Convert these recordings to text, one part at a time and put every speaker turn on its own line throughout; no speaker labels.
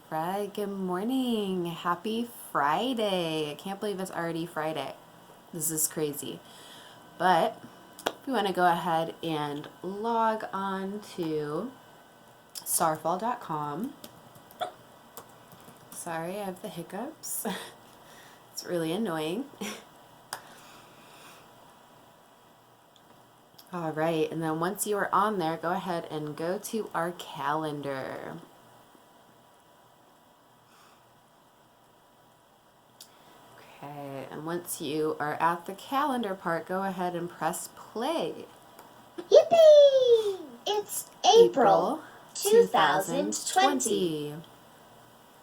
Right, good morning. Happy Friday. I can't believe it's already Friday. This is crazy. But we want to go ahead and log on to starfall.com. Sorry, I have the hiccups. It's really annoying. All right, and then once you are on there, go ahead and go to our calendar. Okay, and once you are at the calendar part, go ahead and press play.
Yippee! It's April 2020.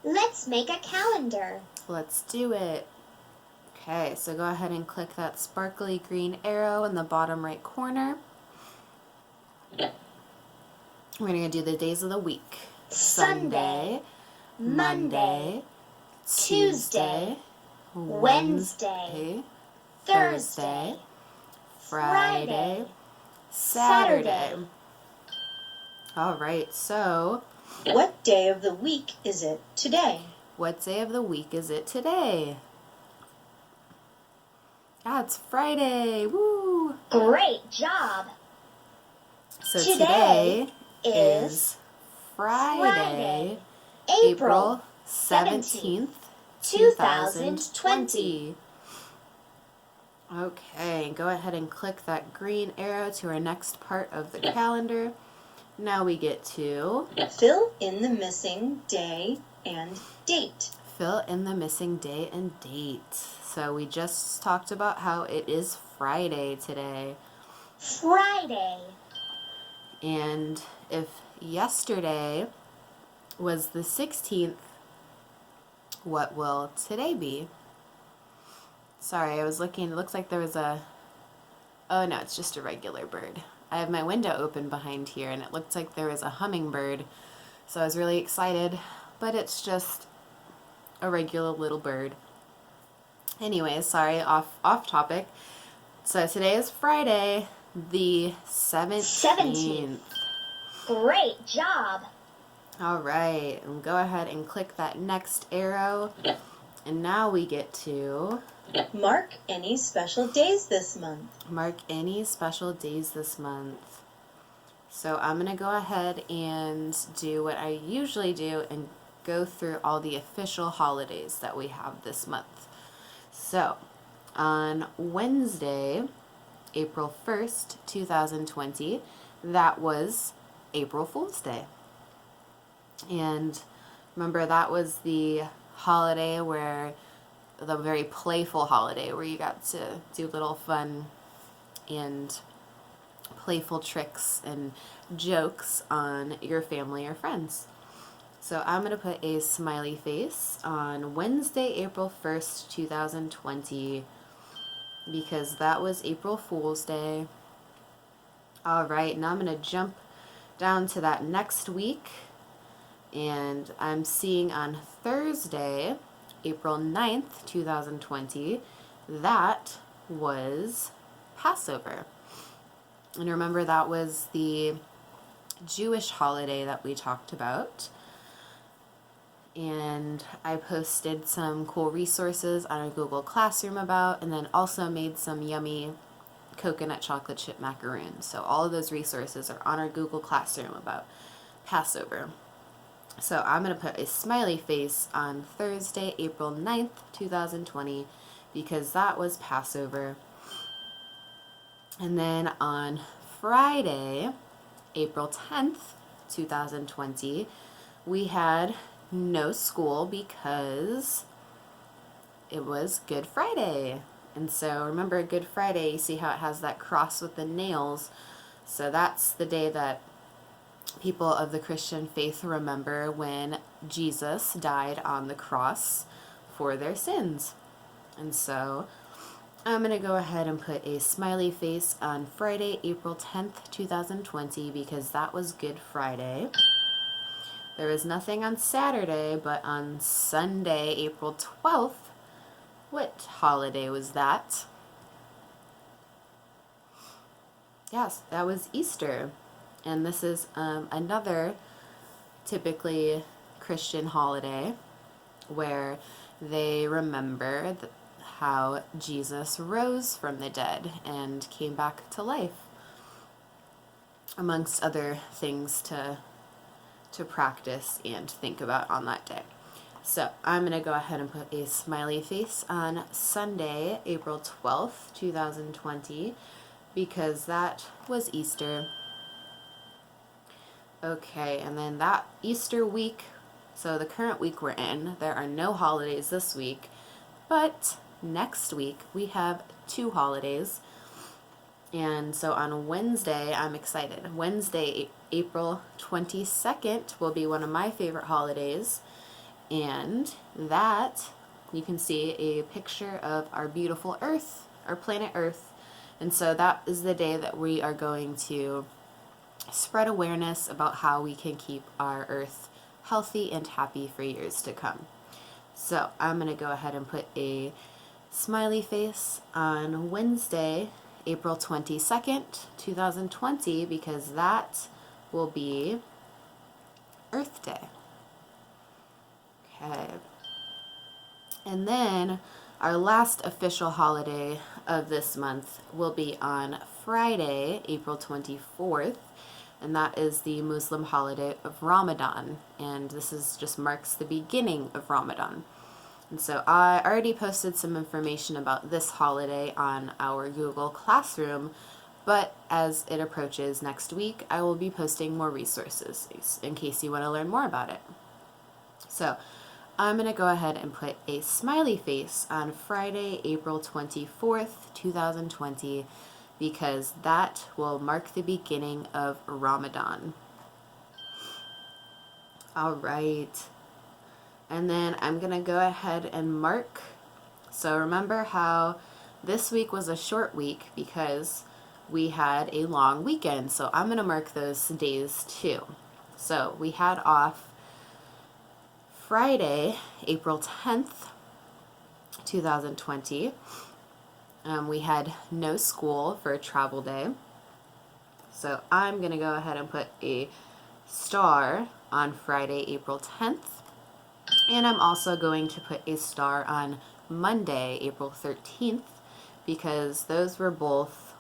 Let's make a calendar.
Let's do it. Okay, so go ahead and click that sparkly green arrow in the bottom right corner. We're going to do the days of the week.
Sunday,
Monday, Tuesday,
Wednesday, Thursday,
Friday, Saturday. All right, so
what day of the week is it today?
What day of the week is it today? It's Friday. Woo!
Great job.
So today is Friday, April 17th, 2020. Okay, go ahead and click that green arrow to our next part of the calendar. Now we get to
fill in the missing day and date.
Fill in the missing day and date. So we just talked about how it is Friday today.
Friday.
And if yesterday was the 16th, what will today be? Sorry, I was looking. It looks like there was a... Oh, no, it's just a regular bird. I have my window open behind here, and it looked like there was a hummingbird. So I was really excited, but it's just a regular little bird. Anyway, sorry, off topic. So today is Friday, the 17th.
Great job.
All right, and go ahead and click that next arrow. And now we get to
mark any special days this month.
Mark any special days this month. So I'm going to go ahead and do what I usually do and go through all the official holidays that we have this month. So on Wednesday, April 1st, 2020, that was April Fool's Day. And remember, that was the holiday the very playful holiday where you got to do little fun and playful tricks and jokes on your family or friends. So I'm going to put a smiley face on Wednesday, April 1st, 2020, because that was April Fool's Day. All right, now I'm going to jump down to that next week, and I'm seeing on Thursday, April 9th, 2020, that was Passover. And remember, that was the Jewish holiday that we talked about. And I posted some cool resources on our Google Classroom about, and then also made some yummy coconut chocolate chip macaroons. So all of those resources are on our Google Classroom about Passover. So I'm going to put a smiley face on Thursday, April 9th, 2020, because that was Passover. And then on Friday, April 10th, 2020, we had no school because it was Good Friday. And so remember, Good Friday, you see how it has that cross with the nails? So that's the day that people of the Christian faith remember when Jesus died on the cross for their sins. And so I'm going to go ahead and put a smiley face on Friday, April 10th, 2020, because that was Good Friday. There was nothing on Saturday, but on Sunday, April 12th, what holiday was that? Yes, that was Easter. And this is another typically Christian holiday where they remember how Jesus rose from the dead and came back to life, amongst other things to practice and think about on that day. So I'm going to go ahead and put a smiley face on Sunday, April 12th, 2020, because that was Easter. Okay, and then that Easter week, so the current week we're in, there are no holidays this week, but next week we have 2 holidays. And so on Wednesday, I'm excited. Wednesday, April 22nd will be one of my favorite holidays. And that, you can see a picture of our beautiful Earth, our planet Earth. And so that is the day that we are going to spread awareness about how we can keep our Earth healthy and happy for years to come. So I'm going to go ahead and put a smiley face on Wednesday, April 22nd, 2020, because that will be Earth Day. Okay. And then our last official holiday of this month will be on Friday, April 24th, and that is the Muslim holiday of Ramadan. And this just marks the beginning of Ramadan. And so I already posted some information about this holiday on our Google Classroom, but as it approaches next week, I will be posting more resources in case you want to learn more about it. So I'm going to go ahead and put a smiley face on Friday, April 24th, 2020, because that will mark the beginning of Ramadan. All right. And then I'm going to go ahead and mark. So remember how this week was a short week because we had a long weekend. So I'm going to mark those days too. So we had off Friday, April 10th, 2020. We had no school for a travel day. So I'm going to go ahead and put a star on Friday, April 10th. And I'm also going to put a star on Monday, April 13th, because those were both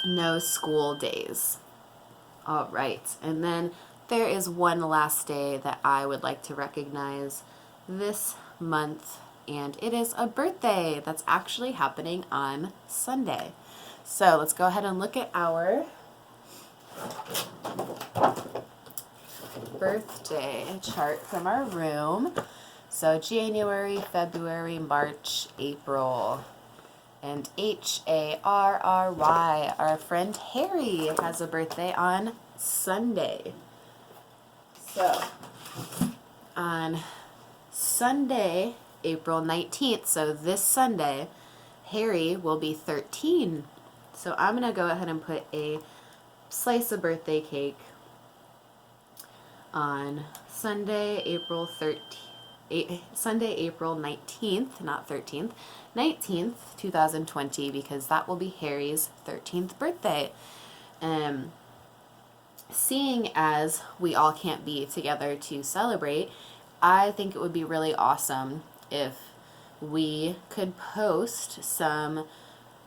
no school days. All right, and then there is one last day that I would like to recognize this month, and it is a birthday that's actually happening on Sunday. So let's go ahead and look at our birthday chart from our room. So January, February, March, April. And Harry, our friend Harry, has a birthday on Sunday. So on Sunday, April 19th, so this Sunday, Harry will be 13. So I'm going to go ahead and put a slice of birthday cake on Sunday, April 19th, not 13th, 19th, 2020, because that will be Harry's 13th birthday. Seeing as we all can't be together to celebrate, I think it would be really awesome if we could post some,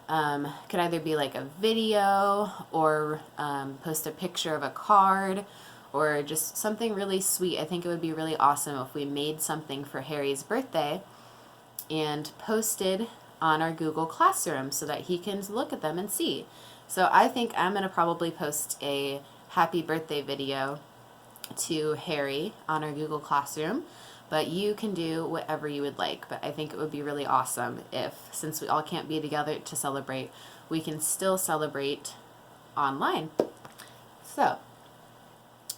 could either be like a video or post a picture of a card or just something really sweet. I think it would be really awesome if we made something for Harry's birthday and posted on our Google Classroom so that he can look at them and see. So I think I'm going to probably post a happy birthday video to Harry on our Google Classroom, but you can do whatever you would like. But I think it would be really awesome if, since we all can't be together to celebrate, we can still celebrate online. So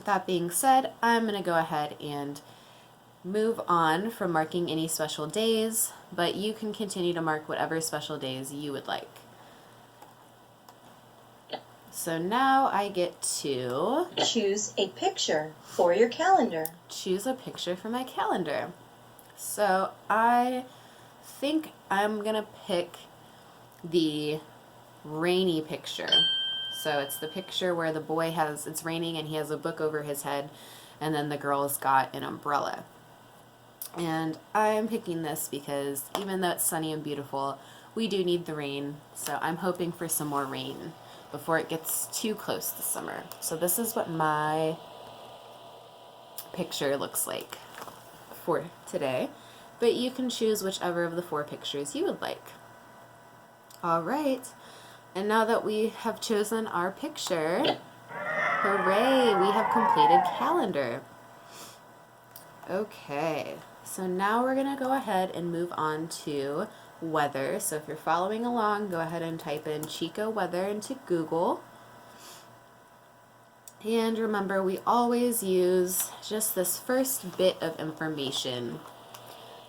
that being said, I'm going to go ahead and move on from marking any special days, but you can continue to mark whatever special days you would like. So now I get to
Choose a picture for your calendar.
choose a picture for my calendar. So I think I'm going to pick the rainy picture. So it's the picture where the boy it's raining and he has a book over his head and then the girls got an umbrella. And I'm picking this because even though it's sunny and beautiful, we do need the rain, so I'm hoping for some more rain before it gets too close this summer. So this is what my picture looks like for today, but you can choose whichever of the 4 pictures you would like. All right, and now that we have chosen our picture, hooray, we have completed calendar. Okay, so now we're gonna go ahead and move on to weather. So if you're following along, go ahead and type in Chico weather into Google. And remember, we always use just this first bit of information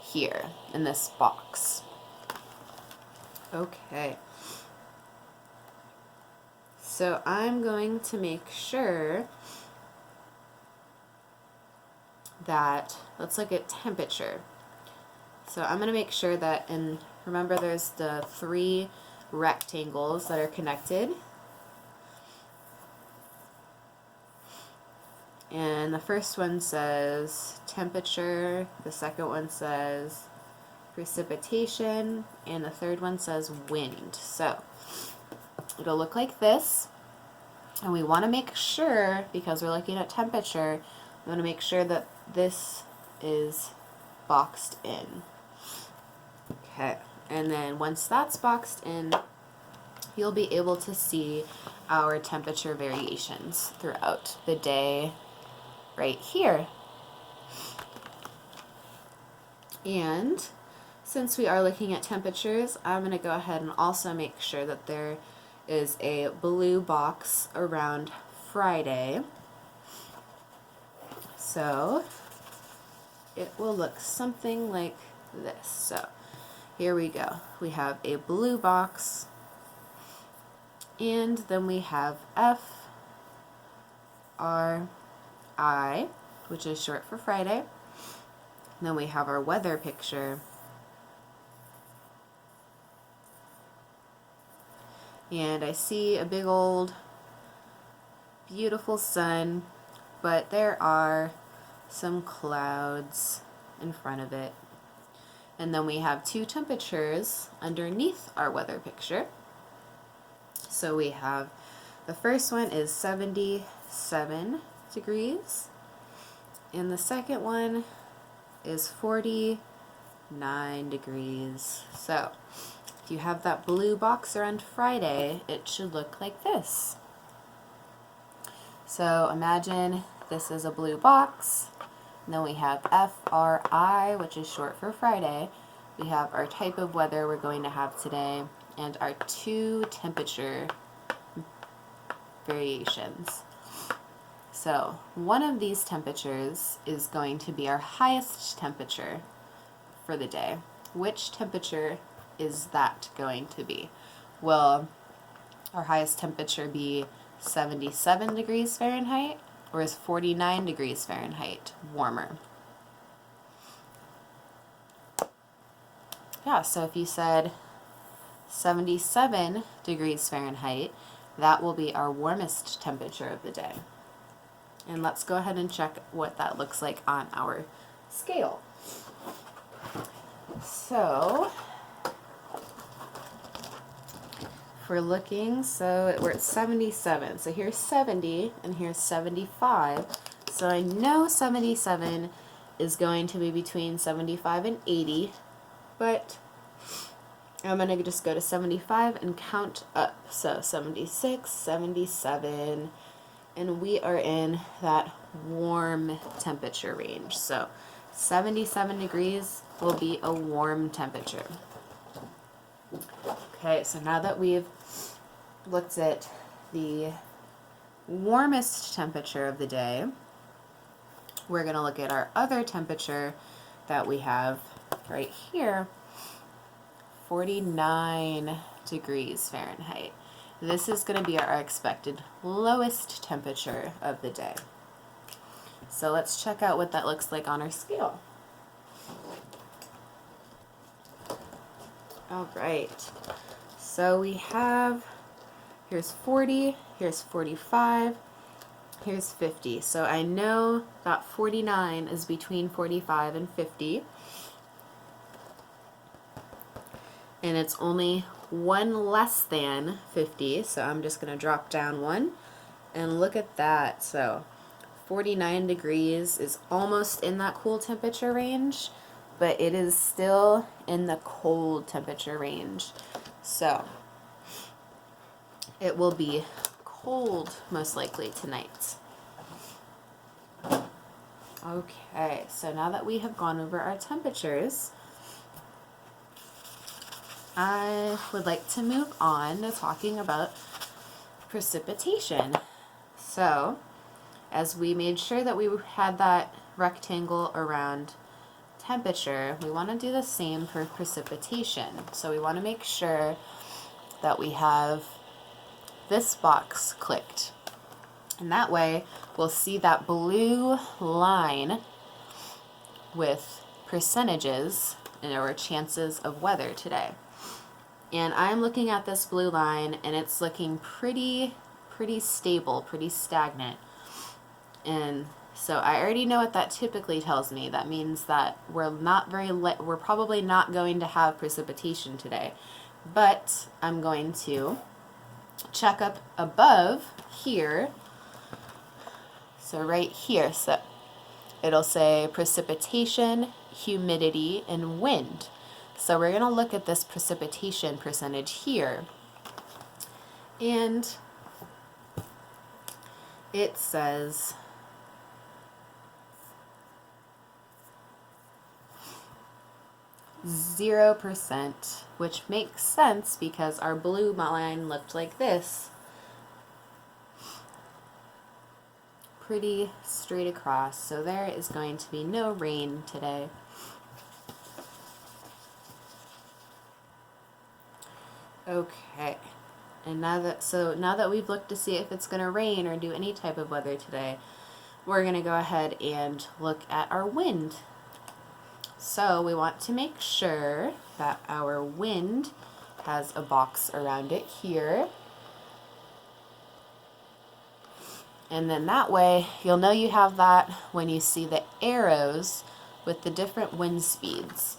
here in this box. Okay. So I'm going to make sure that, let's look at temperature. So I'm going to make sure that, and remember there's the 3 rectangles that are connected. And the first one says temperature, the second one says precipitation, and the third one says wind. So it'll look like this. And we want to make sure, because we're looking at temperature, we want to make sure that this is boxed in. Okay, and then once that's boxed in, you'll be able to see our temperature variations throughout the day right here. And since we are looking at temperatures, I'm going to go ahead and also make sure that there is a blue box around Friday. So it will look something like this. So here we go. We have a blue box, and then we have FRI, which is short for Friday. And then we have our weather picture. And I see a big old beautiful sun, but there are some clouds in front of it. And then we have 2 temperatures underneath our weather picture. So we have, the first one is 77 degrees, and the second one is 49 degrees. So if you have that blue box around Friday, it should look like this. So imagine this is a blue box, and then we have FRI, which is short for Friday. We have our type of weather we're going to have today, and our 2 temperature variations. So one of these temperatures is going to be our highest temperature for the day. Which temperature is that going to be? Will our highest temperature be 77 degrees Fahrenheit, or is 49 degrees Fahrenheit warmer? Yeah, so if you said 77 degrees Fahrenheit, that will be our warmest temperature of the day. And let's go ahead and check what that looks like on our scale. So if we're looking, so we're at 77. So here's 70 and here's 75. So I know 77 is going to be between 75 and 80, but I'm going to just go to 75 and count up. So 76, 77, and we are in that warm temperature range. So 77 degrees will be a warm temperature. Okay, so now that we've looked at the warmest temperature of the day, we're going to look at our other temperature that we have right here, 49 degrees Fahrenheit. This is going to be our expected lowest temperature of the day. So let's check out what that looks like on our scale. All right, so we have, here's 40, here's 45, Here's 50. So I know that 49 is between 45 and 50. And it's only one less than 50. So I'm just going to drop down one. And look at that. So 49 degrees is almost in that cool temperature range, but it is still in the cold temperature range. So it will be cold most likely tonight. Okay, so now that we have gone over our temperatures, I would like to move on to talking about precipitation. So, as we made sure that we had that rectangle around temperature, we want to do the same for precipitation. So we want to make sure that we have this box clicked. And that way we'll see that blue line with percentages and our chances of weather today. And I'm looking at this blue line and it's looking pretty stable, pretty stagnant. And so I already know what that typically tells me. That means that we're probably not going to have precipitation today. But I'm going to check up above here. So right here, so it'll say precipitation, humidity, and wind. So we're going to look at this precipitation percentage here. And it says 0%, which makes sense because our blue line looked like this. Pretty straight across. So there is going to be no rain today. Okay. And now that we've looked to see if it's going to rain or do any type of weather today, we're going to go ahead and look at our wind. So we want to make sure that our wind has a box around it here. And then that way, you'll know you have that when you see the arrows with the different wind speeds.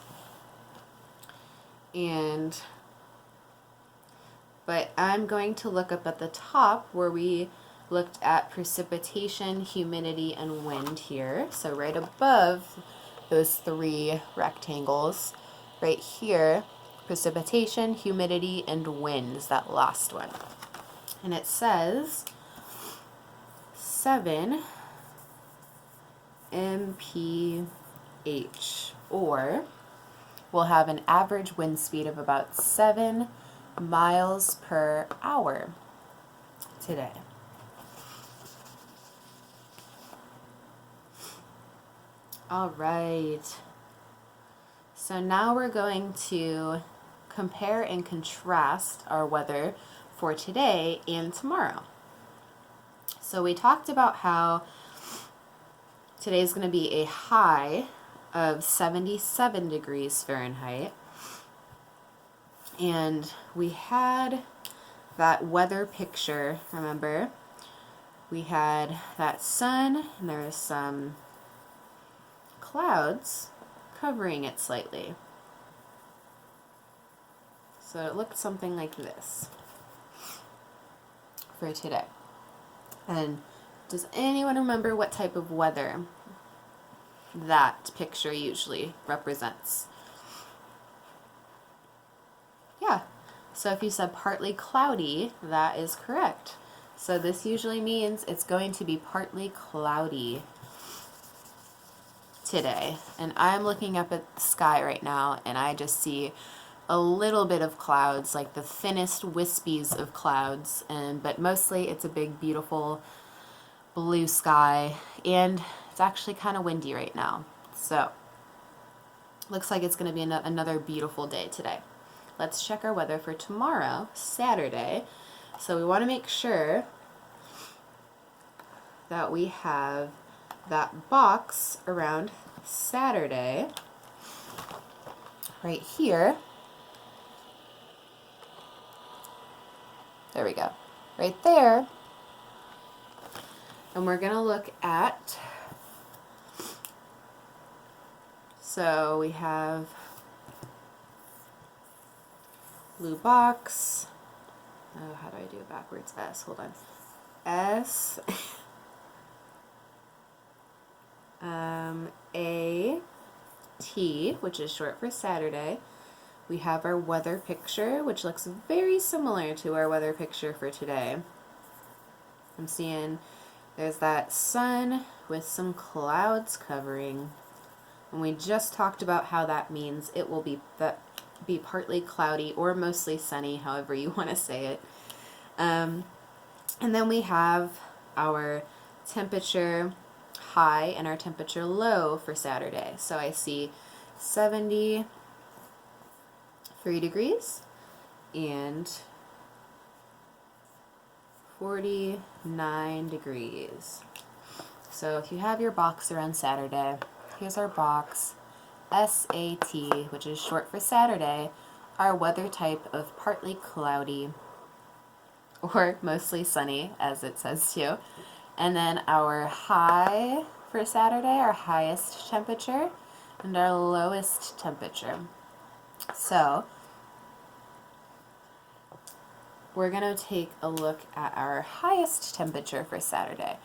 But I'm going to look up at the top where we looked at precipitation, humidity, and wind here. So right above those three rectangles, right here, precipitation, humidity, and wind is that last one. And it says 7 mph, or we'll have an average wind speed of about 7 miles per hour today. All right. So now we're going to compare and contrast our weather for today and tomorrow. So we talked about how today is going to be a high of 77 degrees Fahrenheit. And we had that weather picture, remember? We had that sun, and there was some clouds covering it slightly. So it looked something like this for today. And does anyone remember what type of weather that picture usually represents? Yeah, so if you said partly cloudy, that is correct. So this usually means it's going to be partly cloudy today. And I'm looking up at the sky right now and I just see a little bit of clouds, like the thinnest wispies of clouds, but mostly it's a big beautiful blue sky, and it's actually kind of windy right now. So looks like it's going to be another beautiful day today. Let's check our weather for tomorrow, Saturday. So we want to make sure that we have that box around Saturday right here. There we go. Right there. And we're going to look at, so we have blue box. Oh, how do I do it backwards? S, hold on. S, A, T, which is short for Saturday. We have our weather picture, which looks very similar to our weather picture for today. I'm seeing there's that sun with some clouds covering. And we just talked about how that means it will be partly cloudy or mostly sunny, however you want to say it. And then we have our temperature high and our temperature low for Saturday. So I see 73 degrees and 49 degrees. So if you have your box around Saturday, here's our box, SAT, which is short for Saturday, our weather type of partly cloudy or mostly sunny, as it says too. And then our high for Saturday, our highest temperature, and our lowest temperature. So we're going to take a look at our highest temperature for Saturday.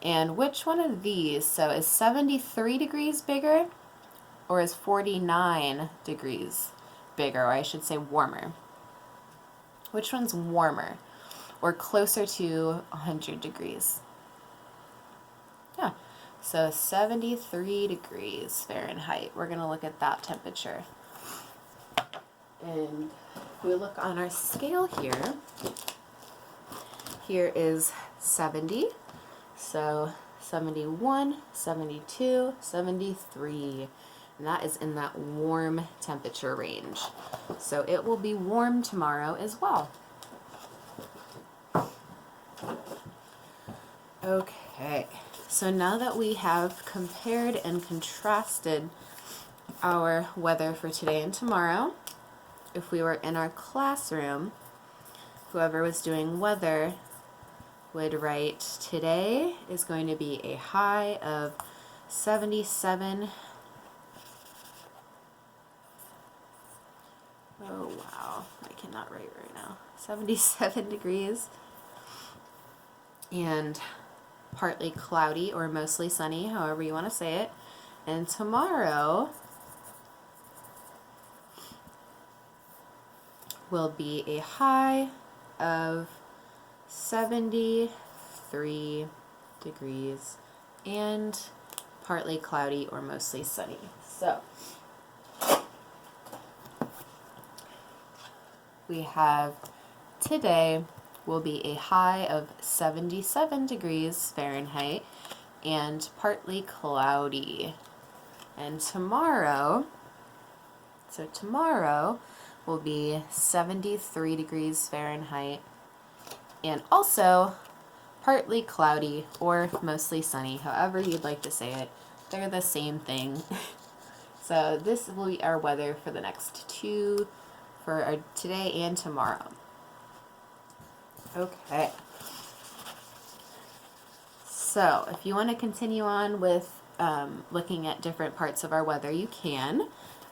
And which one of these, so is 73 degrees bigger or is 49 degrees bigger, or I should say warmer? Which one's warmer or closer to 100 degrees? Yeah, so 73 degrees Fahrenheit. We're going to look at that temperature. And if we look on our scale here, here is 70. So 71, 72, 73. And that is in that warm temperature range. So it will be warm tomorrow as well. Okay, so now that we have compared and contrasted our weather for today and tomorrow, if we were in our classroom, whoever was doing weather would write today is going to be a high of 77. Oh wow, I cannot write right now. 77 degrees and partly cloudy or mostly sunny, however you want to say it. And tomorrow will be a high of 73 degrees and partly cloudy or mostly sunny. So we have today will be a high of 77 degrees Fahrenheit and partly cloudy. And tomorrow will be 73 degrees Fahrenheit and also partly cloudy or mostly sunny, however you'd like to say it. They're the same thing. So this will be our weather for the next for our today and tomorrow. Okay. So if you want to continue on with looking at different parts of our weather, you can.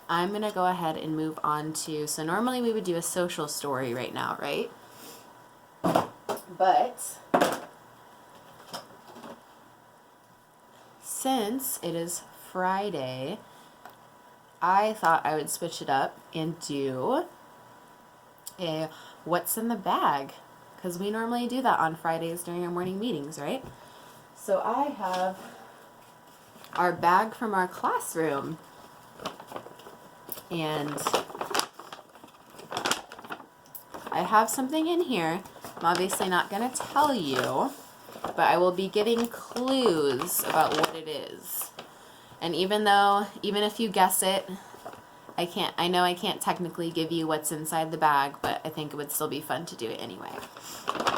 I'm going to go ahead and move on to, so normally we would do a social story right now, right? But since it is Friday, I thought I would switch it up and do a what's in the bag, because we normally do that on Fridays during our morning meetings, right? So I have our bag from our classroom, and I have something in here. I'm obviously not going to tell you, but I will be giving clues about what it is. And even if you guess it, I know I can't technically give you what's inside the bag, but I think it would still be fun to do it anyway.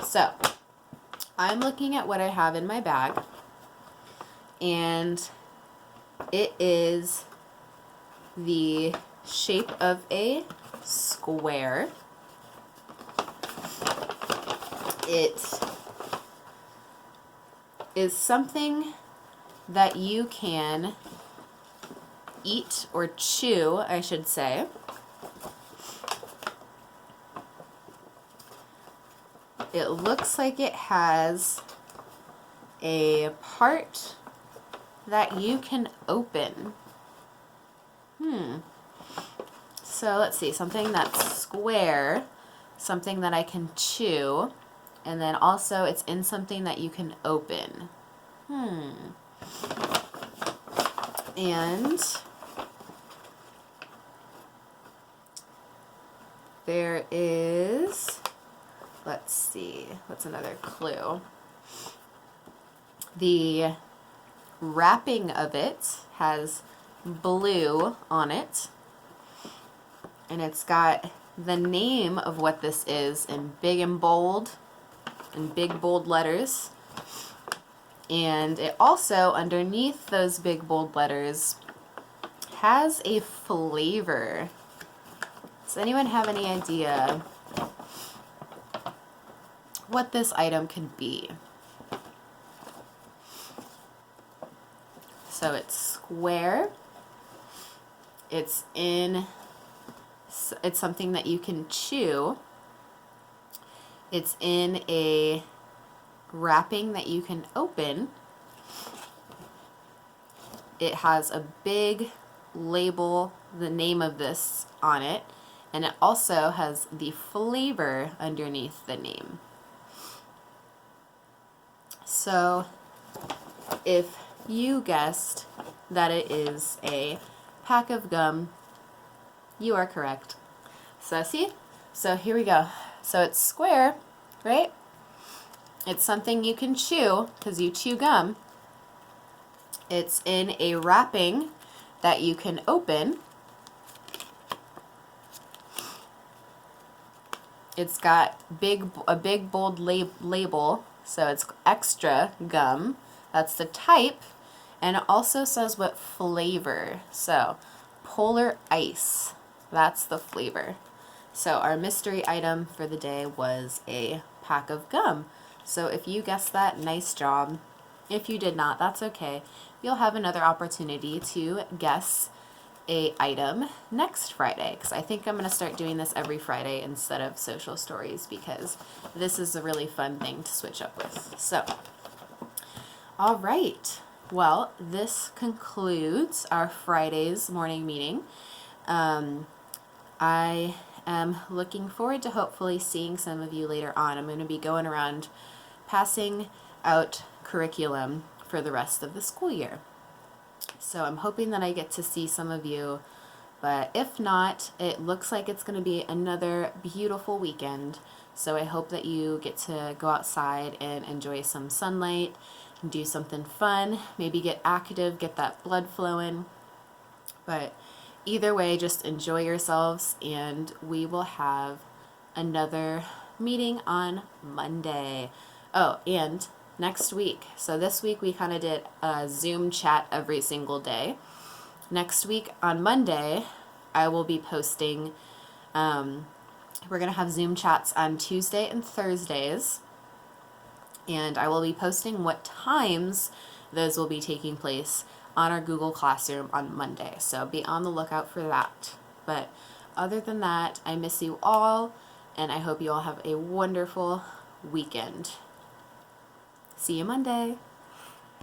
So, I'm looking at what I have in my bag, and it is the shape of a square. is something that you can eat or chew, I should say. It looks like it has a part that you can open. So let's see, something that's square, something that I can chew, and then also it's in something that you can open. And there is, let's see, what's another clue? The wrapping of it has blue on it, and it's got the name of what this is in big and bold, in big bold letters. And it also, underneath those big bold letters, has a flavor. Does anyone have any idea what this item could be? So it's square. It's something that you can chew. It's in a wrapping that you can open. It has a big label, the name of this on it, and it also has the flavor underneath the name. So if you guessed that it is a pack of gum, you are correct. So see? So here we go. So it's square, right? It's something you can chew because you chew gum. It's in a wrapping that you can open. It's got a big bold label, so it's extra gum. That's the type, and it also says what flavor. So Polar Ice, that's the flavor. So our mystery item for the day was a pack of gum. So if you guessed that, nice job. If you did not, that's okay. You'll have another opportunity to guess a item next Friday, because I think I'm going to start doing this every Friday instead of social stories, because this is a really fun thing to switch up with. So, all right. Well, this concludes our Friday's morning meeting. I am looking forward to hopefully seeing some of you later on. I'm going to be going around passing out curriculum for the rest of the school year. So I'm hoping that I get to see some of you, but if not, it looks like it's going to be another beautiful weekend. So I hope that you get to go outside and enjoy some sunlight, do something fun, maybe get active, get that blood flowing. But either way, just enjoy yourselves, and we will have another meeting on Monday. Oh, and next week. So this week we kind of did a Zoom chat every single day. Next week on Monday, I will be posting, we're going to have Zoom chats on Tuesday and Thursdays. And I will be posting what times those will be taking place on our Google Classroom on Monday. So be on the lookout for that. But other than that, I miss you all, and I hope you all have a wonderful weekend. See you Monday.